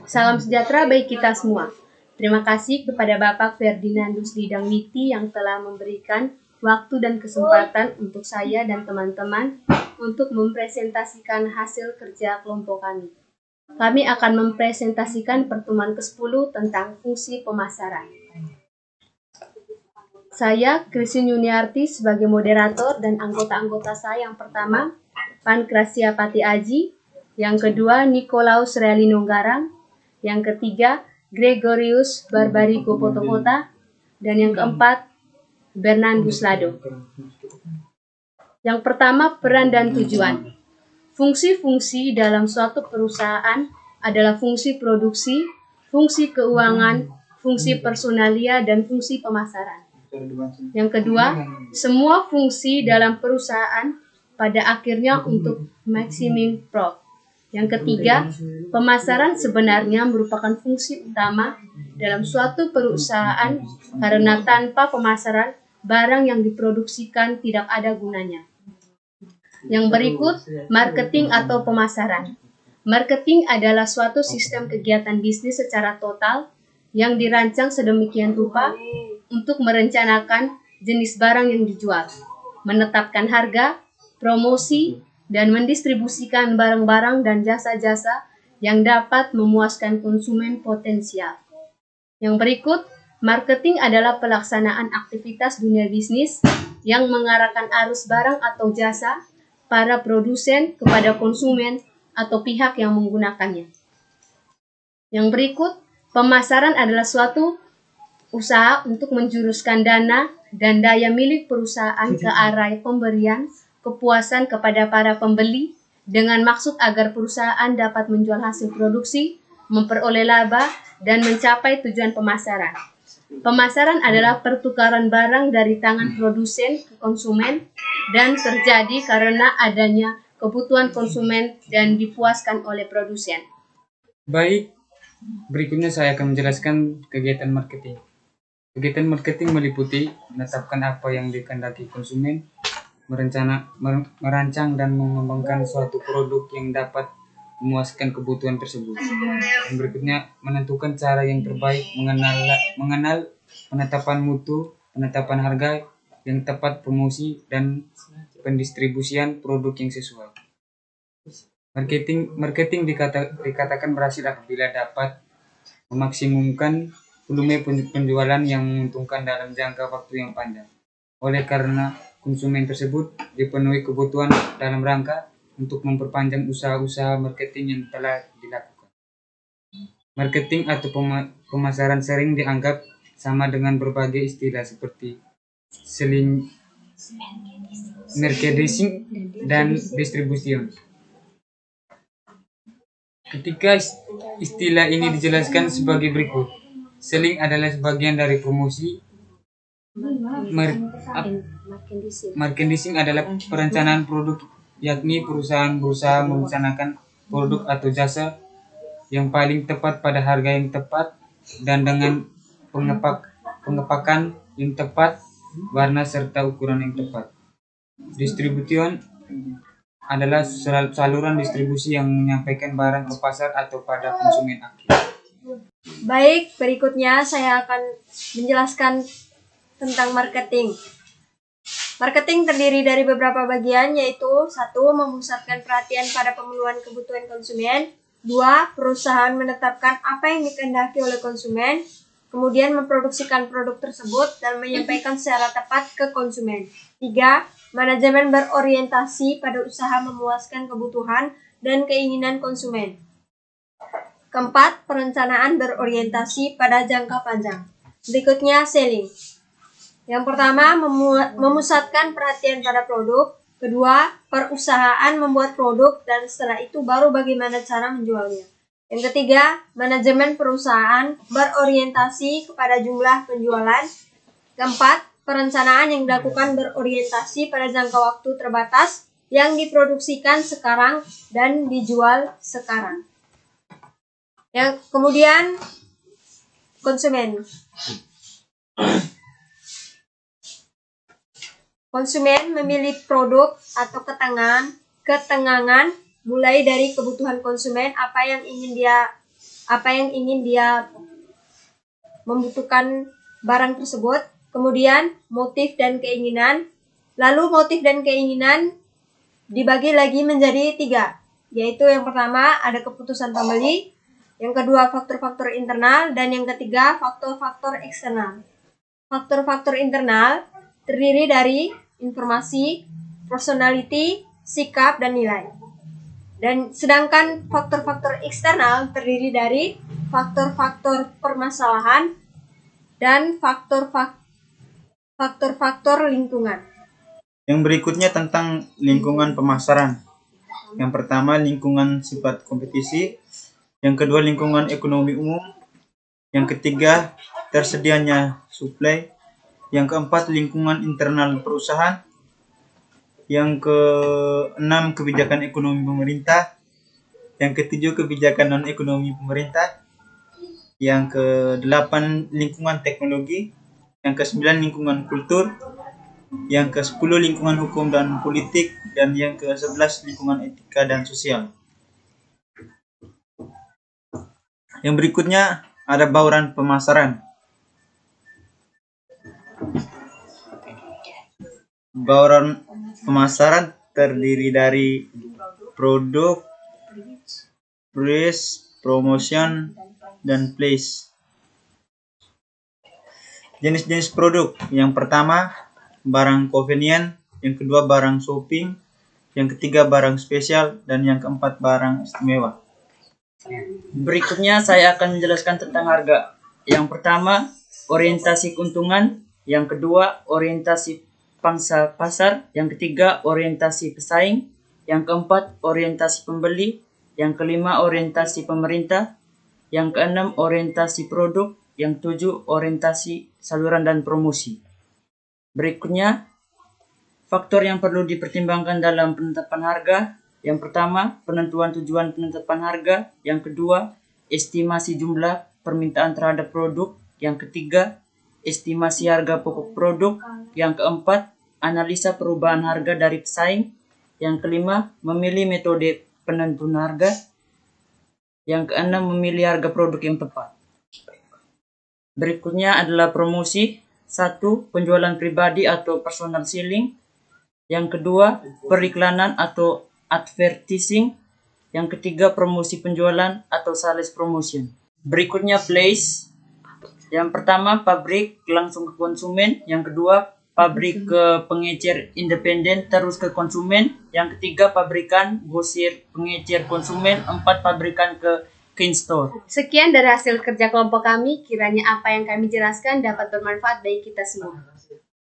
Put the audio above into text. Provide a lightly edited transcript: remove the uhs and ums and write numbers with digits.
Salam sejahtera bagi kita semua. Terima kasih kepada Bapak Ferdinandus Lidangwiti yang telah memberikan waktu dan kesempatan untuk saya dan teman-teman untuk mempresentasikan hasil kerja kelompok kami. Kami akan mempresentasikan pertemuan ke-10 tentang fungsi pemasaran. Saya, Christine Yuniarti, sebagai moderator dan anggota-anggota saya yang pertama, Pancracia Pati Aji, yang kedua, Nikolaus Realinonggarang, yang ketiga, Gregorius Barbarigo Potokota, dan yang keempat, Bernardus Lado. Yang pertama, peran dan tujuan. Fungsi-fungsi dalam suatu perusahaan adalah fungsi produksi, fungsi keuangan, fungsi personalia, dan fungsi pemasaran. Yang kedua, semua fungsi dalam perusahaan pada akhirnya untuk maximum profit. Yang ketiga, pemasaran sebenarnya merupakan fungsi utama dalam suatu perusahaan karena tanpa pemasaran, barang yang diproduksikan tidak ada gunanya. Yang berikut, marketing atau pemasaran. Marketing adalah suatu sistem kegiatan bisnis secara total yang dirancang sedemikian rupa untuk merencanakan jenis barang yang dijual, menetapkan harga, promosi, dan mendistribusikan barang-barang dan jasa-jasa yang dapat memuaskan konsumen potensial. Yang berikut, marketing adalah pelaksanaan aktivitas dunia bisnis yang mengarahkan arus barang atau jasa para produsen kepada konsumen atau pihak yang menggunakannya. Yang berikut, pemasaran adalah suatu usaha untuk menjuruskan dana dan daya milik perusahaan ke arah pemberian kepuasan kepada para pembeli dengan maksud agar perusahaan dapat menjual hasil produksi, memperoleh laba, dan mencapai tujuan pemasaran. Pemasaran adalah pertukaran barang dari tangan produsen ke konsumen dan terjadi karena adanya kebutuhan konsumen dan dipuaskan oleh produsen. Baik, berikutnya saya akan menjelaskan kegiatan marketing. Kegiatan marketing meliputi menetapkan apa yang dikehendaki konsumen, merancang dan mengembangkan suatu produk yang dapat memuaskan kebutuhan tersebut. Yang berikutnya, menentukan cara yang terbaik, mengenal penetapan mutu, penetapan harga yang tepat, promosi, dan pendistribusian produk yang sesuai. Marketing dikatakan berhasil apabila dapat memaksimumkan volume penjualan yang menguntungkan dalam jangka waktu yang panjang. Oleh karena konsumen tersebut dipenuhi kebutuhan dalam rangka untuk memperpanjang usaha-usaha marketing yang telah dilakukan. Marketing atau pemasaran sering dianggap sama dengan berbagai istilah seperti selling, merchandising, dan distribution. Ketika istilah ini dijelaskan sebagai berikut. Selling adalah sebagian dari promosi. Merchandising adalah perencanaan produk, yakni perusahaan berusaha merencanakan produk atau jasa yang paling tepat pada harga yang tepat dan dengan pengepakan yang tepat, warna serta ukuran yang tepat. Distribution adalah saluran distribusi yang menyampaikan barang ke pasar atau pada konsumen akhir. Baik, berikutnya saya akan menjelaskan tentang marketing. Marketing terdiri dari beberapa bagian, yaitu 1. Memusatkan perhatian pada pemenuhan kebutuhan konsumen. 2. Perusahaan menetapkan apa yang dikehendaki oleh konsumen, kemudian memproduksikan produk tersebut dan menyampaikan secara tepat ke konsumen. 3. Manajemen berorientasi pada usaha memuaskan kebutuhan dan keinginan konsumen. 4. Perencanaan berorientasi pada jangka panjang. Berikutnya, selling. Yang pertama, memusatkan perhatian pada produk. Kedua, perusahaan membuat produk dan setelah itu baru bagaimana cara menjualnya. Yang ketiga, manajemen perusahaan berorientasi kepada jumlah penjualan. Keempat, perencanaan yang dilakukan berorientasi pada jangka waktu terbatas yang diproduksikan sekarang dan dijual sekarang. Yang kemudian, konsumen. Konsumen memilih produk atau ketenangan mulai dari kebutuhan konsumen, apa yang ingin dia apa yang ingin dia membutuhkan barang tersebut. Kemudian motif dan keinginan. Lalu motif dan keinginan dibagi lagi menjadi 3, yaitu yang pertama ada keputusan pembeli, yang kedua faktor-faktor internal, dan yang ketiga faktor-faktor eksternal. Faktor-faktor internal terdiri dari informasi, personality, sikap, dan nilai. Dan sedangkan faktor-faktor eksternal terdiri dari faktor-faktor permasalahan dan faktor-faktor lingkungan. Yang berikutnya tentang lingkungan pemasaran. Yang pertama lingkungan sifat kompetisi, yang kedua lingkungan ekonomi umum, yang ketiga tersedianya suplai, yang keempat lingkungan internal perusahaan, yang keenam kebijakan ekonomi pemerintah, yang ketujuh kebijakan non ekonomi pemerintah, yang kedelapan lingkungan teknologi, yang kesembilan lingkungan kultur, yang ke-10 lingkungan hukum dan politik, dan yang ke-11 lingkungan etika dan sosial. Yang berikutnya ada bauran pemasaran. Bauran pemasaran terdiri dari produk, price, promotion, dan place. Jenis-jenis produk. Yang pertama barang convenient, yang kedua barang shopping, yang ketiga barang spesial, dan yang keempat barang istimewa. Berikutnya saya akan menjelaskan tentang harga. Yang pertama, orientasi keuntungan, yang kedua orientasi pangsa pasar, yang ketiga orientasi pesaing, yang keempat orientasi pembeli, yang kelima orientasi pemerintah, yang keenam orientasi produk, yang ketujuh orientasi saluran dan promosi. Berikutnya, faktor yang perlu dipertimbangkan dalam penetapan harga. Yang pertama, penentuan tujuan penetapan harga. Yang kedua, estimasi jumlah permintaan terhadap produk. Yang ketiga, estimasi harga pokok produk. Yang keempat, analisa perubahan harga dari pesaing. Yang kelima, memilih metode penentuan harga. Yang keenam, memilih harga produk yang tepat. Berikutnya adalah promosi. 1. Penjualan pribadi atau personal selling. Yang kedua, periklanan atau advertising. Yang ketiga, promosi penjualan atau sales promotion. Berikutnya place. Yang pertama, pabrik langsung ke konsumen. Yang kedua, pabrik ke pengecer independen terus ke konsumen. Yang ketiga, pabrikan, grosir, pengecer konsumen. 4. Pabrikan ke in-store. Sekian dari hasil kerja kelompok kami, kiranya apa yang kami jelaskan dapat bermanfaat bagi kita semua.